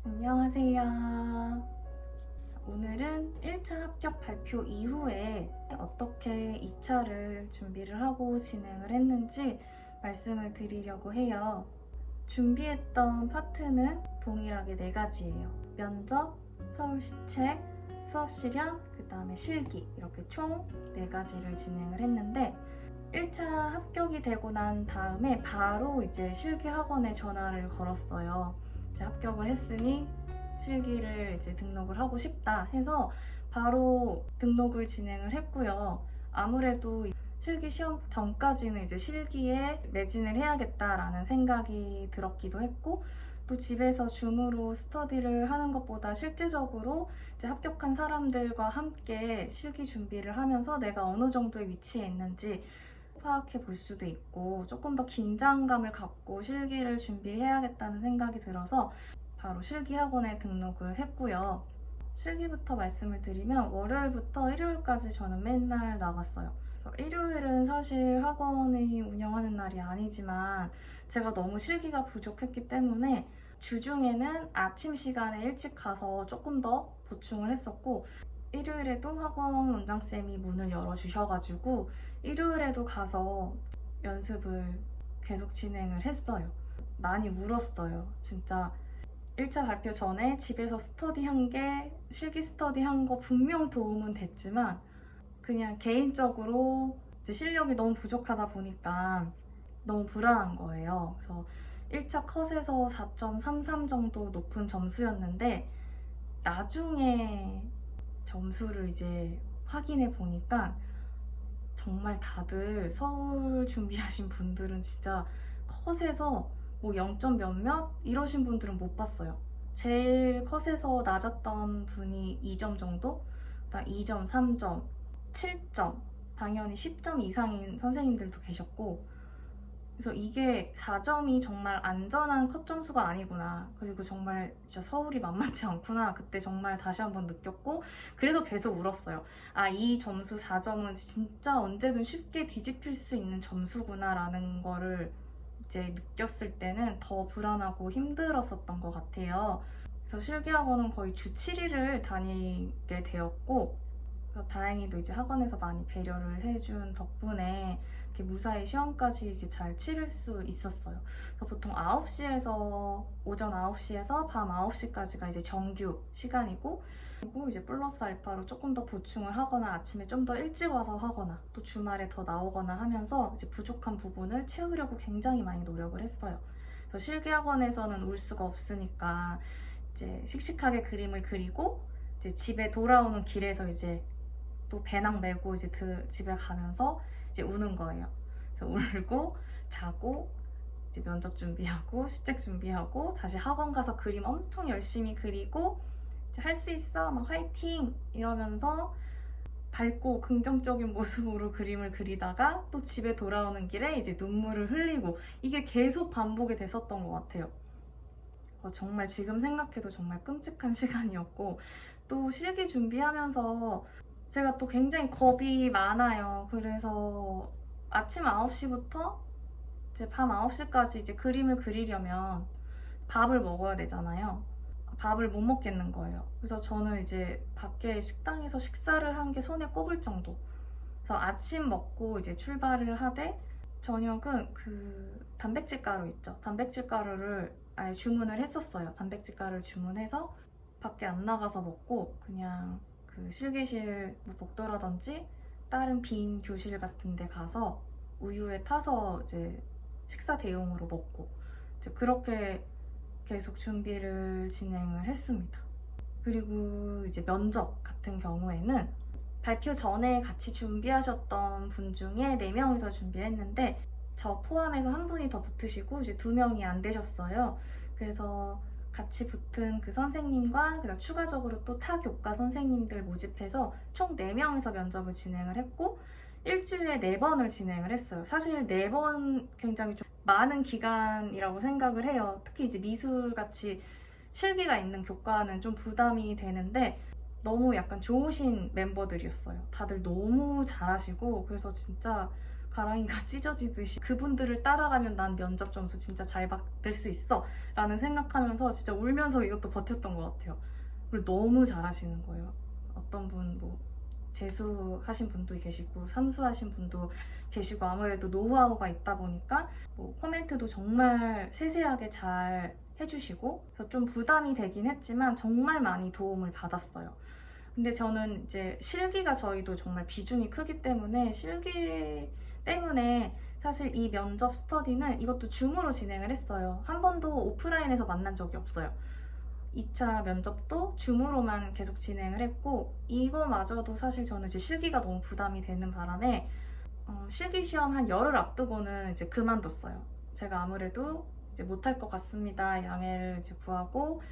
안녕하세요. 오늘은 1차 합격 발표 이후에 어떻게 2차를 준비를 하고 진행을 했는지 말씀을 드리려고 해요. 준비했던 파트는 동일하게 4가지예요. 면접, 서울시책, 수업 실현, 그 다음에 실기 이렇게 총 4가지를 진행을 했는데 1차 합격이 되고 난 다음에 바로 이제 실기 학원에 전화를 걸었어요. 이제 합격을 했으니 실기를 이제 등록을 하고 싶다 해서 바로 등록을 진행을 했고요. 아무래도 실기 시험 전까지는 이제 실기에 매진을 해야겠다라는 생각이 들었기도 했고, 또 집에서 줌으로 스터디를 하는 것보다 실질적으로 이제 합격한 사람들과 함께 실기 준비를 하면서 내가 어느 정도의 위치에 있는지 파악해 볼 수도 있고 조금 더 긴장감을 갖고 실기를 준비해야겠다는 생각이 들어서 바로 실기학원에 등록을 했고요. 실기부터 말씀을 드리면 월요일부터 일요일까지 저는 맨날 나갔어요. 그래서 일요일은 사실 학원이 운영하는 날이 아니지만 제가 너무 실기가 부족했기 때문에 주중에는 아침 시간에 일찍 가서 조금 더 보충을 했었고, 일요일에도 학원 원장쌤이 문을 열어주셔가지고 일요일에도 가서 연습을 계속 진행을 했어요. 많이 울었어요. 진짜 1차 발표 전에 집에서 스터디한 게 실기 스터디한 거 분명 도움은 됐지만 그냥 개인적으로 이제 실력이 너무 부족하다 보니까 너무 불안한 거예요. 그래서 1차 컷에서 4.33 정도 높은 점수였는데 나중에 점수를 이제 확인해 보니까 정말 다들 서울 준비하신 분들은 진짜 컷에서 뭐 0점 몇몇 이러신 분들은 못 봤어요. 제일 컷에서 낮았던 분이 2점 정도? 2점, 3점, 7점, 당연히 10점 이상인 선생님들도 계셨고, 그래서 이게 4점이 정말 안전한 컷 점수가 아니구나. 그리고 정말 진짜 서울이 만만치 않구나. 그때 정말 다시 한번 느꼈고, 그래서 계속 울었어요. 아, 이 점수 4점은 진짜 언제든 쉽게 뒤집힐 수 있는 점수구나라는 거를 이제 느꼈을 때는 더 불안하고 힘들었었던 것 같아요. 그래서 실기학원은 거의 주 7일을 다니게 되었고, 다행히도 이제 학원에서 많이 배려를 해준 덕분에 이렇게 무사히 시험까지 이렇게 잘 치를 수 있었어요. 그래서 보통 9시에서 오전 9시에서 밤 9시까지가 이제 정규 시간이고, 그리고 이제 플러스 알파로 조금 더 보충을 하거나 아침에 좀 더 일찍 와서 하거나 또 주말에 더 나오거나 하면서 이제 부족한 부분을 채우려고 굉장히 많이 노력을 했어요. 그래서 실기학원에서는 울 수가 없으니까 이제 씩씩하게 그림을 그리고 이제 집에 돌아오는 길에서 이제 또 배낭 메고 이제 집에 가면서 이제 우는 거예요. 그래서 울고 자고 이제 면접 준비하고 시책 준비하고 다시 학원 가서 그림 엄청 열심히 그리고 할 수 있어 막 화이팅 이러면서 밝고 긍정적인 모습으로 그림을 그리다가 또 집에 돌아오는 길에 이제 눈물을 흘리고, 이게 계속 반복이 됐었던 것 같아요. 정말 지금 생각해도 정말 끔찍한 시간이었고, 또 실기 준비하면서 제가 또 굉장히 겁이 많아요. 그래서 아침 9시부터 이제 밤 9시까지 이제 그림을 그리려면 밥을 먹어야 되잖아요. 밥을 못 먹겠는 거예요. 그래서 저는 이제 밖에 식당에서 식사를 한 게 손에 꼽을 정도. 그래서 아침 먹고 이제 출발을 하되 저녁은 그 단백질 가루 있죠. 단백질 가루를 아예 주문을 했었어요. 단백질 가루를 주문해서 밖에 안 나가서 먹고 그냥 그 실기실 뭐 복도라든지 다른 빈 교실 같은 데 가서 우유에 타서 이제 식사 대용으로 먹고 이제 그렇게 계속 준비를 진행을 했습니다. 그리고 이제 면접 같은 경우에는 발표 전에 같이 준비하셨던 분 중에 4명이서 준비했는데 저 포함해서 한 분이 더 붙으시고 이제 2명이 안 되셨어요. 그래서 같이 붙은 그 선생님과 그다음 추가적으로 또 타 교과 선생님들 모집해서 총 4명이서 면접을 진행을 했고 일주일에 4번을 진행을 했어요. 사실 4번 굉장히 좀 많은 기간이라고 생각을 해요. 특히 이제 미술같이 실기가 있는 교과는 좀 부담이 되는데 너무 약간 좋으신 멤버들이었어요. 다들 너무 잘하시고 그래서 진짜 가랑이가 찢어지듯이 그분들을 따라가면 난 면접 점수 진짜 잘 받을 수 있어 라는 생각하면서 진짜 울면서 이것도 버텼던 것 같아요. 그리고 너무 잘하시는 거예요. 어떤 분 뭐 재수하신 분도 계시고 삼수하신 분도 계시고 아무래도 노하우가 있다 보니까 뭐 코멘트도 정말 세세하게 잘 해주시고 그래서 좀 부담이 되긴 했지만 정말 많이 도움을 받았어요. 근데 저는 이제 실기가 저희도 정말 비중이 크기 때문에 실기 때문에 사실 이 면접 스터디는 이것도 줌으로 진행을 했어요. 한 번도 오프라인에서 만난 적이 없어요. 2차 면접도 줌으로만 계속 진행을 했고 이거마저도 사실 저는 이제 실기가 너무 부담이 되는 바람에 실기 시험 한 열흘 앞두고는 이제 그만뒀어요. 제가 아무래도 이제 못할 것 같습니다. 양해를 이제 구하고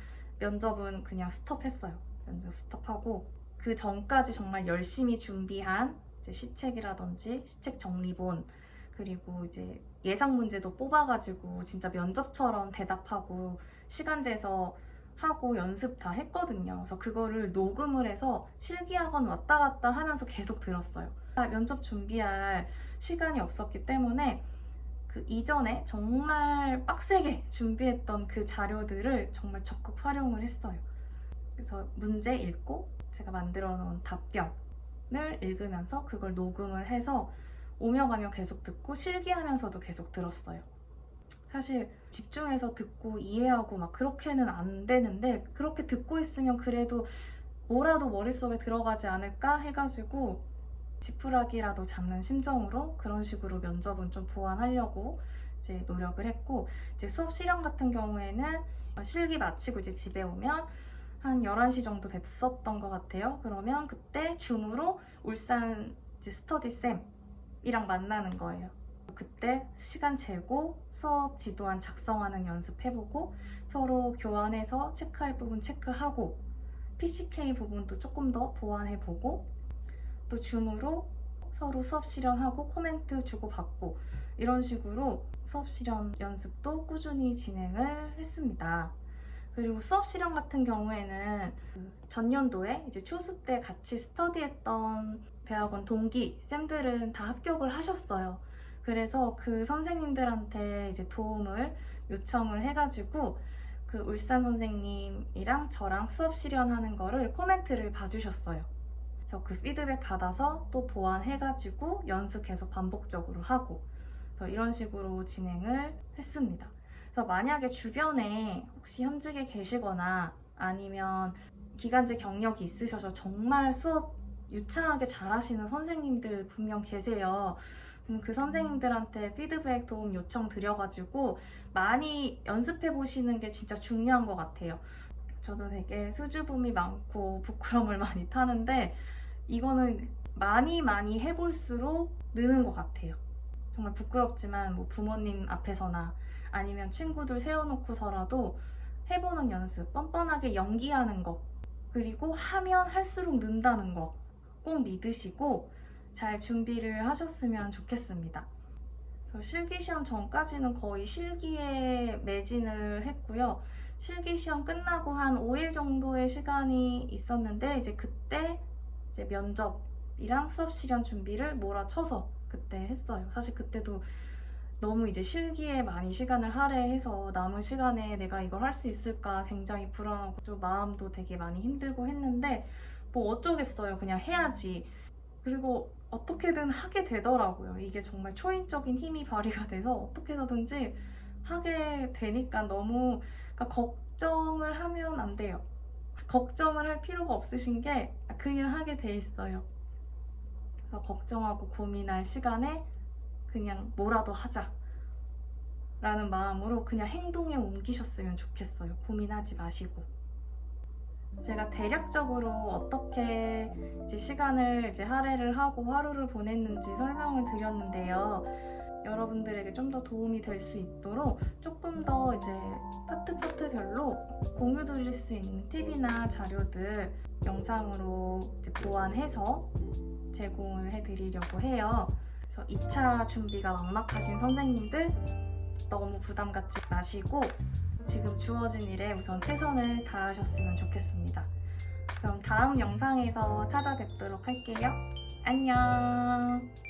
면접은 그냥 스톱했어요. 면접 스톱하고 그 전까지 정말 열심히 준비한 이제 시책이라든지 시책 정리본 그리고 이제 예상 문제도 뽑아가지고 진짜 면접처럼 대답하고 시간 재서 하고 연습 다 했거든요. 그래서 그거를 녹음을 해서 실기학원 왔다 갔다 하면서 계속 들었어요. 면접 준비할 시간이 없었기 때문에 그 이전에 정말 빡세게 준비했던 그 자료들을 정말 적극 활용을 했어요. 그래서 문제 읽고 제가 만들어 놓은 답변을 읽으면서 그걸 녹음을 해서 오며 가며 계속 듣고 실기하면서도 계속 들었어요. 사실 집중해서 듣고 이해하고 막 그렇게는 안 되는데 그렇게 듣고 있으면 그래도 뭐라도 머릿속에 들어가지 않을까 해가지고 지푸라기라도 잡는 심정으로 그런 식으로 면접은 좀 보완하려고 이제 노력을 했고 이제 수업 실험 같은 경우에는 실기 마치고 이제 집에 오면 한 11시 정도 됐었던 것 같아요. 그러면 그때 줌으로 울산 이제 스터디쌤이랑 만나는 거예요. 그때 시간 재고 수업 지도안 작성하는 연습해보고 서로 교환해서 체크할 부분 체크하고 PCK 부분도 조금 더 보완해보고 또 줌으로 서로 수업 실현하고 코멘트 주고받고 이런 식으로 수업 실현 연습도 꾸준히 진행을 했습니다. 그리고 수업 실현 같은 경우에는 전년도에 이제 초수 때 같이 스터디했던 대학원 동기 쌤들은 다 합격을 하셨어요. 그래서 그 선생님들한테 이제 도움을 요청을 해가지고 그 울산 선생님이랑 저랑 수업 실현하는 거를 코멘트를 봐주셨어요. 그래서 그 피드백 받아서 또 보완해가지고 연습 계속 반복적으로 하고 그래서 이런 식으로 진행을 했습니다. 그래서 만약에 주변에 혹시 현직에 계시거나 아니면 기간제 경력이 있으셔서 정말 수업 유창하게 잘하시는 선생님들 분명 계세요. 그 선생님들한테 피드백 도움 요청 드려가지고 많이 연습해 보시는 게 진짜 중요한 것 같아요. 저도 되게 수줍음이 많고 부끄러움을 많이 타는데 이거는 많이 해볼수록 느는 것 같아요. 정말 부끄럽지만 뭐 부모님 앞에서나 아니면 친구들 세워놓고서라도 해보는 연습, 뻔뻔하게 연기하는 거 그리고 하면 할수록 는다는 거 꼭 믿으시고 잘 준비를 하셨으면 좋겠습니다. 그래서 실기시험 전까지는 거의 실기에 매진을 했고요. 실기시험 끝나고 한 5일 정도의 시간이 있었는데 이제 그때 이제 면접이랑 수업 실현 준비를 몰아쳐서 그때 했어요. 사실 그때도 너무 이제 실기에 많이 시간을 할애해서 남은 시간에 내가 이걸 할 수 있을까 굉장히 불안하고 좀 마음도 되게 많이 힘들고 했는데 뭐 어쩌겠어요. 그냥 해야지. 그리고 어떻게든 하게 되더라고요. 이게 정말 초인적인 힘이 발휘가 돼서 어떻게 해서든지 하게 되니까 너무 그러니까 걱정을 하면 안 돼요. 걱정을 할 필요가 없으신 게 그냥 하게 돼 있어요. 그래서 걱정하고 고민할 시간에 그냥 뭐라도 하자 라는 마음으로 그냥 행동에 옮기셨으면 좋겠어요. 고민하지 마시고. 제가 대략적으로 어떻게 이제 시간을 이제 할애를 하고 하루를 보냈는지 설명을 드렸는데요. 여러분들에게 좀 더 도움이 될 수 있도록 조금 더 이제 파트별로 공유 드릴 수 있는 팁이나 자료들 영상으로 이제 보완해서 제공을 해드리려고 해요. 그래서 2차 준비가 막막하신 선생님들 너무 부담 갖지 마시고 지금 주어진 일에 우선 최선을 다하셨으면 좋겠습니다. 그럼 다음 영상에서 찾아뵙도록 할게요. 안녕.